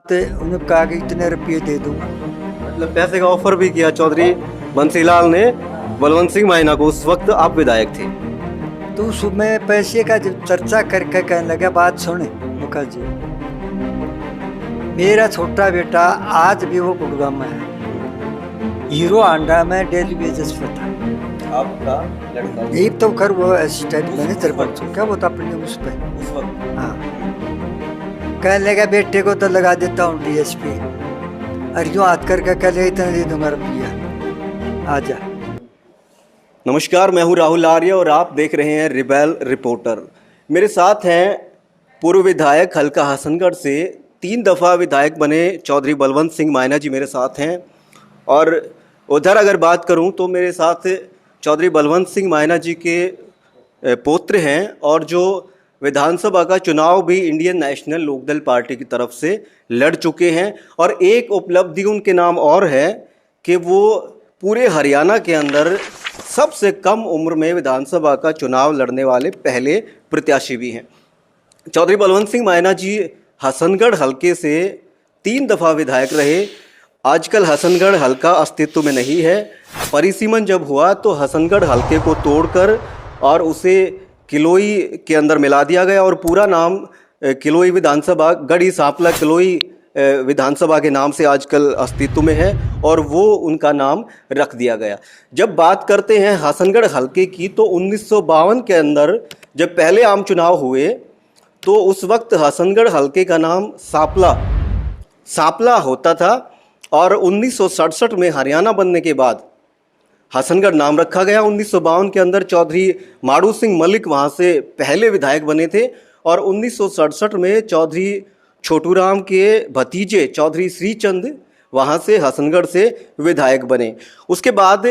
उन्हें कहा कि इतने रुपये दे दूंगा। मतलब पैसे का ऑफर भी किया चौधरी बंसीलाल ने बलवंत सिंह माइना को। उस वक्त आप विधायक थे। तो उसमें पैसे का जब चर्चा करके कहने लगा, बात सुने मुखर्जी, मेरा छोटा बेटा आज भी वो गुड़गांव में है, हीरो होंडा में डेली बेसिस पे था। आपका लड़का एक तो कर वो असिस्टेंट मैनेजर बन चुका, वो तो अपने उस पे। उस वक्त हाँ, कहने लगा बेटे को तो लगा देता हूँ डीएसपी, और यूँ हाथ करके कह ले इतना दे दूंगा रुपया, आजा। नमस्कार, मैं हूं राहुल आर्य और आप देख रहे हैं रिबेल रिपोर्टर। मेरे साथ हैं पूर्व विधायक हल्का हसनगढ़ से 3 दफ़ा विधायक बने चौधरी बलवंत सिंह माइना जी मेरे साथ हैं। और उधर अगर बात करूं तो मेरे साथ चौधरी बलवंत सिंह माइना जी के पौत्र हैं और जो विधानसभा का चुनाव भी इंडियन नेशनल लोकदल पार्टी की तरफ से लड़ चुके हैं। और एक उपलब्धि उनके नाम और है कि वो पूरे हरियाणा के अंदर सबसे कम उम्र में विधानसभा का चुनाव लड़ने वाले पहले प्रत्याशी भी हैं। चौधरी बलवंत सिंह माइना जी हसनगढ़ हलके से 3 दफ़ा विधायक रहे। आजकल हसनगढ़ हलका अस्तित्व में नहीं है। परिसीमन जब हुआ तो हसनगढ़ हलके को तोड़कर और उसे किलोई के अंदर मिला दिया गया और पूरा नाम किलोई विधानसभा गढ़ी सांपला किलोई विधानसभा के नाम से आजकल अस्तित्व में है और वो उनका नाम रख दिया गया। जब बात करते हैं हसनगढ़ हलके की तो 1952 के अंदर जब पहले आम चुनाव हुए तो उस वक्त हसनगढ़ हलके का नाम सांपला होता था और 1967 में हरियाणा बनने के बाद हसनगढ़ नाम रखा गया। 1952 के अंदर चौधरी माड़ू सिंह मलिक वहाँ से पहले विधायक बने थे और 1967 में चौधरी छोटूराम के भतीजे चौधरी श्रीचंद वहाँ से हसनगढ़ से विधायक बने। उसके बाद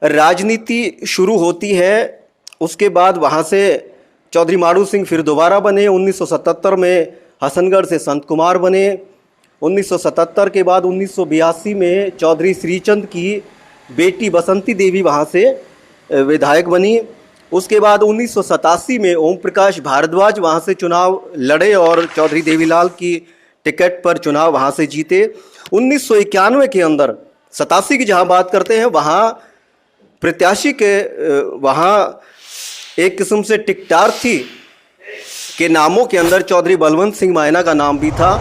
राजनीति शुरू होती है। उसके बाद वहाँ से चौधरी माड़ू सिंह फिर दोबारा बने। 1977 में हसनगढ़ से संत कुमार बने। 1977 के बाद 1982 में चौधरी श्रीचंद की बेटी बसंती देवी वहाँ से विधायक बनी। उसके बाद 1987 में ओम प्रकाश भारद्वाज वहाँ से चुनाव लड़े और चौधरी देवीलाल की टिकट पर चुनाव वहाँ से जीते। 1991 के अंदर 87 की जहाँ बात करते हैं वहाँ प्रत्याशी के वहाँ एक किस्म से टिकटार्थी के नामों के अंदर चौधरी बलवंत सिंह माइना का नाम भी था,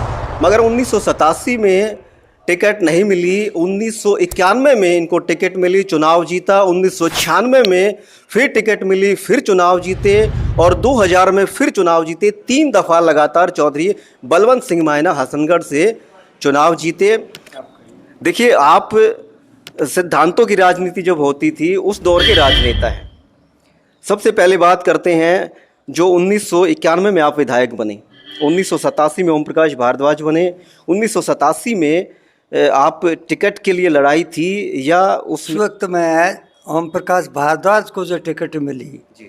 मगर 1987 में टिकट नहीं मिली। 1991 में इनको टिकट मिली, चुनाव जीता। 1996 में फिर टिकट मिली, फिर चुनाव जीते और 2000 में फिर चुनाव जीते। 3 दफ़ा लगातार चौधरी बलवंत सिंह माइना हसनगढ़ से चुनाव जीते। देखिए, आप सिद्धांतों की राजनीति जब होती थी उस दौर के राजनेता हैं। सबसे पहले बात करते हैं जो 1991 में आप विधायक बने, 1987 में ओम प्रकाश भारद्वाज बने। 1987 में आप टिकट के लिए लड़ाई थी या उस वक्त में ओम प्रकाश भारद्वाज को जो टिकट मिली जी,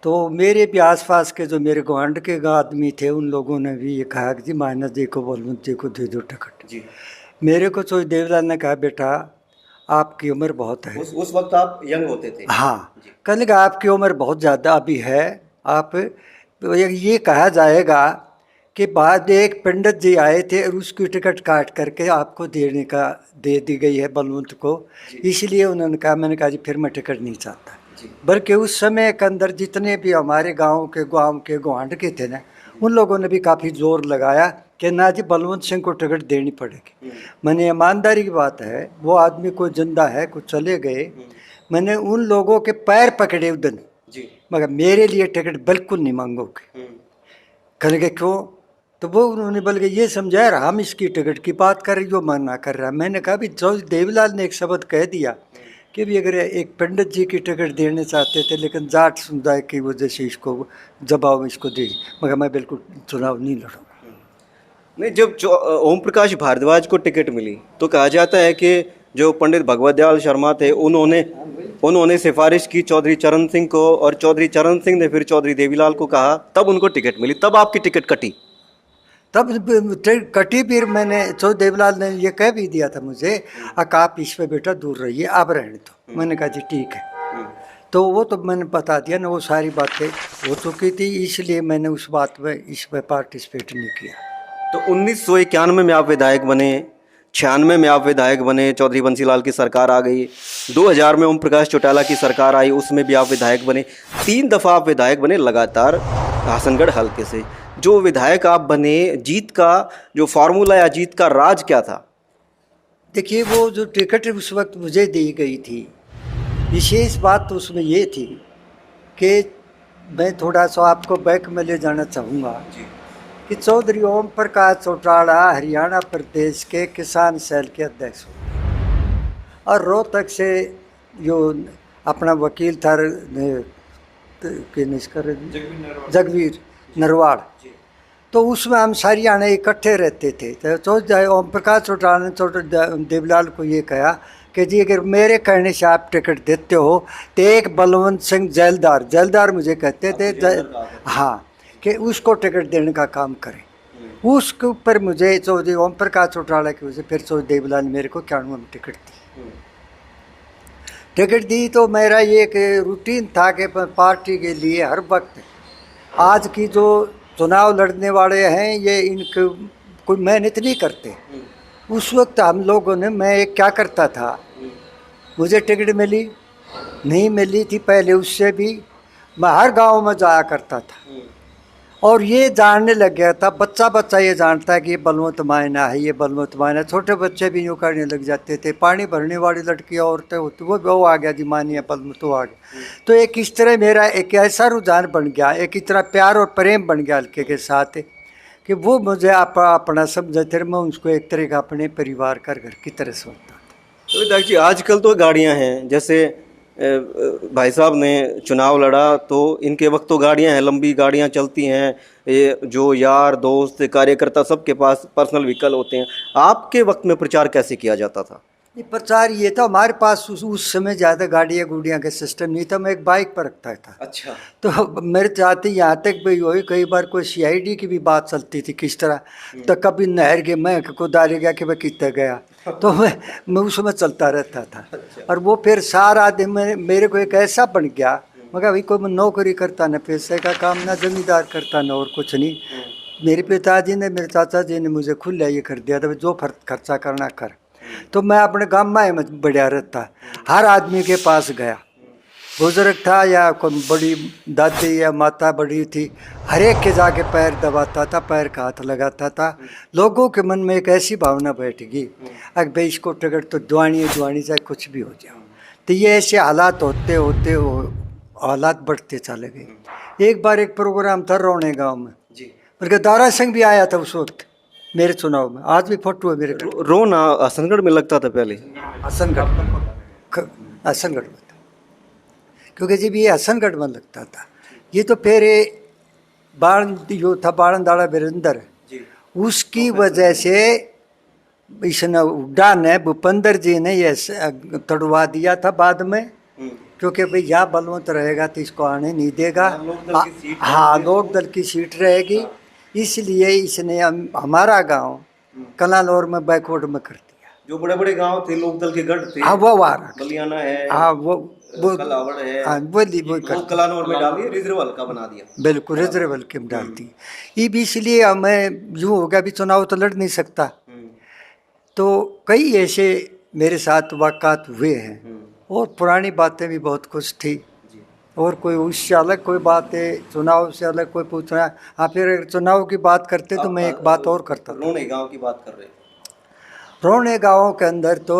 तो मेरे भी आसपास के जो मेरे गुआंढ के आदमी थे उन लोगों ने भी ये कहा कि जी माइना जी को बलवंत जी को दे दो टिकट जी। मेरे को तो देवलाल ने कहा, बेटा आपकी उम्र बहुत है। उस वक्त आप यंग होते थे। हाँ, कहने का आपकी उम्र बहुत ज़्यादा अभी है। आप तो ये कहा जाएगा कि बाद एक पंडित जी आए थे और उसकी टिकट काट करके आपको देने का दे दी गई है बलवंत को, इसलिए उन्होंने कहा। मैंने कहा जी फिर मैं टिकट नहीं चाहता। बल्कि उस समय के अंदर जितने भी हमारे गांव के गुआंढ के थे ना, उन लोगों ने भी काफ़ी जोर लगाया कि ना जी बलवंत सिंह को टिकट देनी पड़ेगी। मैंने ईमानदारी की बात है, वो आदमी कोई जिंदा है, कुछ चले गए। मैंने उन लोगों के पैर पकड़े उस दिन, मगर मेरे लिए टिकट बिल्कुल नहीं मांगोगे। कहेंगे क्यों? तो वो उन्होंने बल्कि ये समझाया, हम इसकी टिकट की बात कर रही, जो मना कर रहा है। मैंने कहा भी चौधरी देवीलाल ने एक शब्द कह दिया कि भी अगर एक पंडित जी की टिकट देने चाहते थे लेकिन जाट समुदाय की वजह से इसको जवाब इसको दे, मगर मैं बिल्कुल चुनाव नहीं लड़ूंगा। नहीं, जब ओम प्रकाश भारद्वाज को टिकट मिली तो कहा जाता है कि जो पंडित भगवत दयाल शर्मा थे उन्होंने सिफारिश की चौधरी चरण सिंह को और चौधरी चरण सिंह ने फिर चौधरी देवीलाल को कहा, तब उनको टिकट मिली, तब आपकी टिकट कटी। तब कटी फिर मैंने चौधरी देवीलाल ने ये कह भी दिया था मुझे, आप इस पे बेटा दूर रहिए, आप रहने दो। मैंने कहा जी ठीक है। तो वो तो मैंने बता दिया ना, वो सारी बातें हो चुकी थी, इसलिए मैंने उस बात में इस पर पार्टिसिपेट नहीं किया। तो 1991 में आप विधायक बने, 96 में आप विधायक बने, चौधरी बंसीलाल की सरकार आ गई, 2000 में ओम प्रकाश चौटाला की सरकार आई, उसमें भी आप विधायक बने, 3 दफ़ा आप विधायक बने लगातार हसनगढ़ हल्के से। जो विधायक आप बने, जीत का जो फार्मूला या जीत का राज क्या था? देखिए, वो जो टिकट उस वक्त मुझे दी गई थी, विशेष बात तो उसमें ये थी कि मैं थोड़ा सा आपको बैक में ले जाना चाहूँगा कि चौधरी ओम प्रकाश चौटाला हरियाणा प्रदेश के किसान सेल के अध्यक्ष हुए और रोहतक से जो अपना वकील था जगवीर नरवाड़, तो उसमें हम सारी आने इकट्ठे रहते थे। तो ओम प्रकाश चौटाला ने देवलाल को ये कहा कि जी अगर मेरे कहने से आप टिकट देते हो तो एक बलवंत सिंह जेलदार मुझे कहते थे, हाँ, कि उसको टिकट देने का काम करें। उसके ऊपर मुझे चौधरी ओम प्रकाश चौटाला की वजह से फिर चौधरी देवलाल ने मेरे को 91 में टिकट दी। तो मेरा ये एक रूटीन था कि पार्टी के लिए हर वक्त, आज की जो चुनाव लड़ने वाले हैं ये इनके कोई मेहनत नहीं करते। उस वक्त हम लोगों ने, मैं क्या करता था, मुझे टिकट मिली नहीं मिली थी पहले, उससे भी मैं हर गांव में जाया करता था और ये जानने लग गया था। बच्चा ये जानता है कि ये बलवंत मायना है, ये बलवंत मायना। छोटे बच्चे भी यूँ करने लग जाते थे। पानी भरने वाली लड़कियाँ औरतें होती, वो आ गया जी, मानिए बलवंत आ गया। तो एक इस तरह मेरा एक ऐसा रुझान बन गया, एक इस तरह प्यार और प्रेम बन गया हल्के के साथ कि वो मुझे अपना समझा, फिर मैं उसको एक तरह का अपने परिवार का घर की तरह समझता था। तो विधायक जी, आजकल तो गाड़ियां हैं, जैसे भाई साहब ने चुनाव लड़ा तो इनके वक्त तो गाड़ियां हैं, लंबी गाड़ियां चलती हैं, ये जो यार दोस्त कार्यकर्ता सबके पास पर्सनल व्हीकल होते हैं। आपके वक्त में प्रचार कैसे किया जाता था? ये प्रचार ये था, हमारे पास उस समय ज़्यादा गाड़ियाँ गुड़ियाँ का सिस्टम नहीं था, मैं एक बाइक पर रखता था। अच्छा। तो मेरे चाहते यहाँ तक भी हुई, कई बार कोई CID की भी बात चलती थी किस तरह, तो कभी नहर के मैं कुदारी गया कि मैं कितने गया, तो मैं उसमें चलता रहता था। और वो फिर सारा दिन मेरे को एक ऐसा बन गया, मगर भाई कोई नौकरी करता न पैसे का काम, ना जमींदार करता न और कुछ नहीं। मेरे पिताजी ने, मेरे चाचा जी ने मुझे खुला ये कर दिया था, जो खर्चा करना कर। तो मैं अपने गाँव में बढ़िया रहता, हर आदमी के पास गया, बुजुर्ग था या कोई बड़ी दादी या माता बड़ी थी, हर एक के जाके पैर दबाता था, पैर का हाथ लगाता था। लोगों के मन में एक ऐसी भावना बैठ गई, अगर भाई इसको टिकट तो दुआनी चाहे कुछ भी हो जाए। तो ये ऐसे हालात होते होते हालात बढ़ते चले गए। एक बार एक प्रोग्राम था रोहने गाँव में, बल्कि दारा सिंह भी आया था उस वक्त मेरे चुनाव में, आज भी फोटो है मेरे। रोना हसनगढ़ में लगता था पहले? हसनगढ़ में था, क्योंकि जब ये हसनगढ़ में लगता था, ये तो फिर जो था बाणदाड़ा वीरेंद्र, उसकी वजह से इसने उड्डा ने भूपेंद्र जी ने ये तड़वा दिया था बाद में, क्योंकि भाई यहाँ बलवंत रहेगा तो इसको आने नहीं देगा। हाँ, लोक दल की सीट रहेगी, इसलिए इसने हमारा गांव कलानौर में बैकवर्ड में कर दिया। जो बड़े बड़े गांव थे, लोक दल के गढ़ थे, हाँ वो वारा बलियाना है, हाँ वो कलावड़ है, हाँ वो कलानौर में डाल दिया, रिजर्व हल्का बना दिया। बिल्कुल रिजर्व हल्के में डाल दी। ये भी इसलिए मैं यूँ हो गया, अभी चुनाव तो लड़ नहीं सकता। तो कई ऐसे मेरे साथ वाक़ात हुए हैं और पुरानी बातें भी बहुत कुछ थी, और कोई उससे अलग कोई बात है, चुनाव से अलग कोई पूछ रहा है। हाँ, फिर अगर चुनाव की बात करते तो मैं एक बात और करता था। रोहने गांव की बात कर रहे हैं। रोहने गाँव के अंदर तो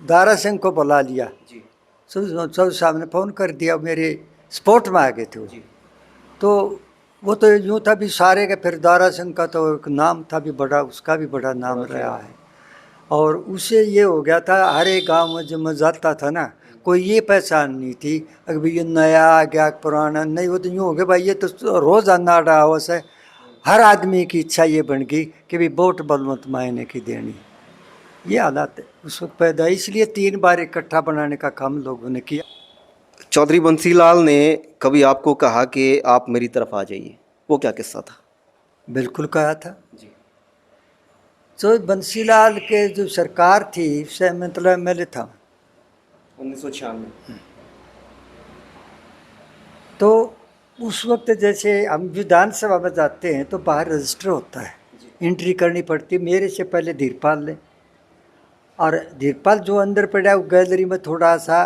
दारा सिंह को बुला लिया, चौधरी साहब ने फ़ोन कर दिया, मेरे स्पोर्ट में आ गए थे वो। तो वो तो यूँ था भी सारे के, फिर दारा सिंह का तो एक नाम था भी बड़ा, उसका भी बड़ा नाम रहा है। और उससे ये हो गया था, हर एक गाँव में जब मैं जाता था ना, कोई ये पहचान नहीं थी अगर भाई ये नया आ गया पुराना नहीं। वो तो यूँ हो गया भाई ये तो रोज़ आना रहा हो से, हर आदमी की इच्छा ये बन गई कि भाई वोट बलवंत मायने की देनी। ये हालात उस वक्त पैदा, इसलिए 3 बार इकट्ठा बनाने का काम लोगों ने किया। चौधरी बंसीलाल ने कभी आपको कहा कि आप मेरी तरफ आ जाइए, वो क्या किस्सा था? बिल्कुल कहा था जी। चौधरी बंसीलाल के जो सरकार थी उससे मतलब MLA था 1996। तो उस वक्त जैसे हम विधानसभा में जाते हैं तो बाहर रजिस्टर होता है, एंट्री करनी पड़ती। मेरे से पहले धीरपाल ने, और धीरपाल जो अंदर पड़ा वो गैलरी में थोड़ा सा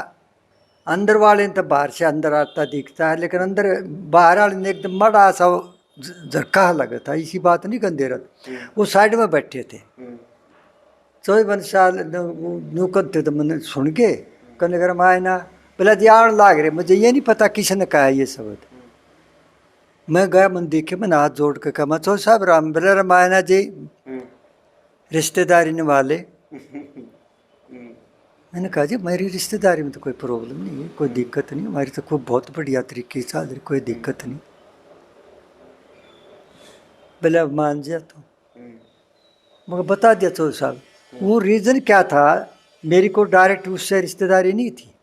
अंदर वाले ने तो बाहर से अंदर आता दिखता है, लेकिन अंदर बाहर वाले ने एकदम बड़ा सा झटका लगा था। इसी बात नहीं कहते रहे, वो साइड में बैठे थे। 54 साल नूकन थे, तो मैंने सुन के कहने लगा माए ना बोला जी आड़ लाग रहे, मुझे ये नहीं पता किसने कहा ये शब्द। मैं गया, मन देखे, मैंने हाथ जोड़ के कहा मैं चौधरी साहब राम। बोला रामायणा जी रिश्तेदारी निभाले। मैंने कहा जी मेरी रिश्तेदारी में तो कोई प्रॉब्लम नहीं है, कोई दिक्कत नहीं, हमारी तो खूब बहुत बढ़िया तरीके से चल रही, कोई दिक्कत नहीं। बोले अब मान जा तो मगर बता दिया चौधरी साहब। वो रीज़न क्या था, मेरी को डायरेक्ट उससे रिश्तेदारी नहीं थी।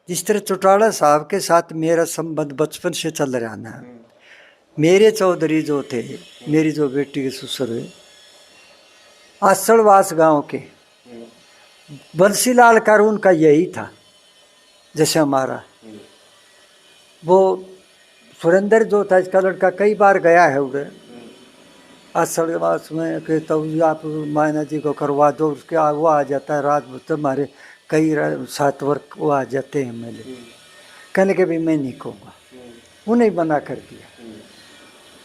जिस तरह चौटाला साहब के साथ मेरा संबंध बचपन से चल रहा ना, मेरे चौधरी जो थे, मेरी जो बेटी के ससुर हुए आसड़वास गांव के बंसीलाल का उनका यही था। जैसे हमारा वो सुरेंद्र जो था इसका लड़का कई बार गया है उधर आसड़वास में कि तो आप मायना जी को करवा दो, उसके वो आ जाता है रात भर, तो हमारे कई 7 वर्ग वो आ जाते हैं मेले। कहने के भी मैं नहीं कहूँगा, उन्हें मना कर दिया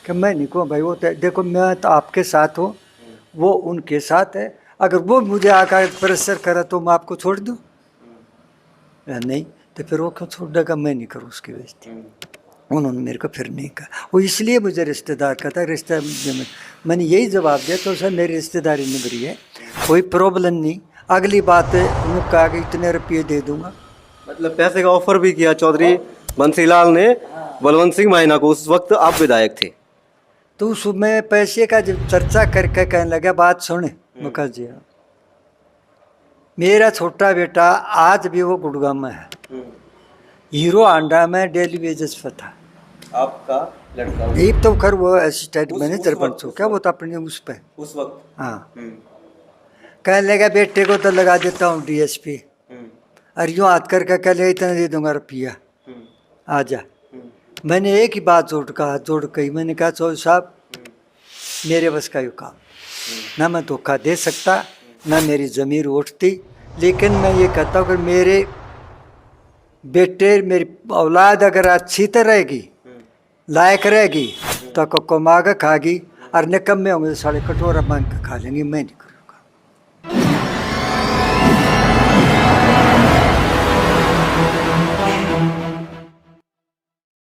कि मैं नहीं कहूँ भाई, वो तो देखो मैं तो आपके साथ हूँ, वो उनके साथ है, अगर वो मुझे आकर प्रेशर करा तो मैं आपको छोड़ दूँ, नहीं तो फिर वो क्यों छोड़ देगा, मैं नहीं करूँ उसकी बेइज्जती। उन्होंने मेरे को फिर नहीं कहा, वो इसलिए मुझे रिश्तेदार कहता, रिश्ता मैंने यही जवाब दिया तो सर मेरी रिश्तेदारी निभ रही है, कोई प्रॉब्लम नहीं। अगली बात उन्होंने कहा कि इतने रुपये दे दूंगा, मतलब पैसे का ऑफर भी किया चौधरी बंसीलाल ने बलवंत सिंह मायना को, उस वक्त आप विधायक थे। तो उसमें पैसे का जब चर्चा करके कहने लगा बात सुने। मैं कहा जी हाँ। मेरा छोटा बेटा आज भी वो गुड़गांव में है, हीरो आंडा में डेली वेजेस पर था। आपका लड़का एक तो खैर वो असिस्टेंट मैनेजर बन चुका, वो तो अपने उस पे उस वक्त, हाँ। कहने लगा बेटे को तो लगा देता हूँ DSP, और यूँ हाथ करके कह ले इतना दे दूंगा रुपया, आ जा। मैंने एक ही बात हाथ जोड़ कही, मैंने कहा चौधरी साहब मेरे बस का यू काम ना, मैं धोखा दे सकता ना मेरी ज़मीर उठती, लेकिन मैं ये कहता हूँ कि मेरे बेटे मेरी औलाद अगर अच्छी तरह रहेगी, लायक रहेगी, तो कमागा खागी, और निकम्मे होंगे तो साढ़े कटोरा मांग के खा लेंगे। मैं नहीं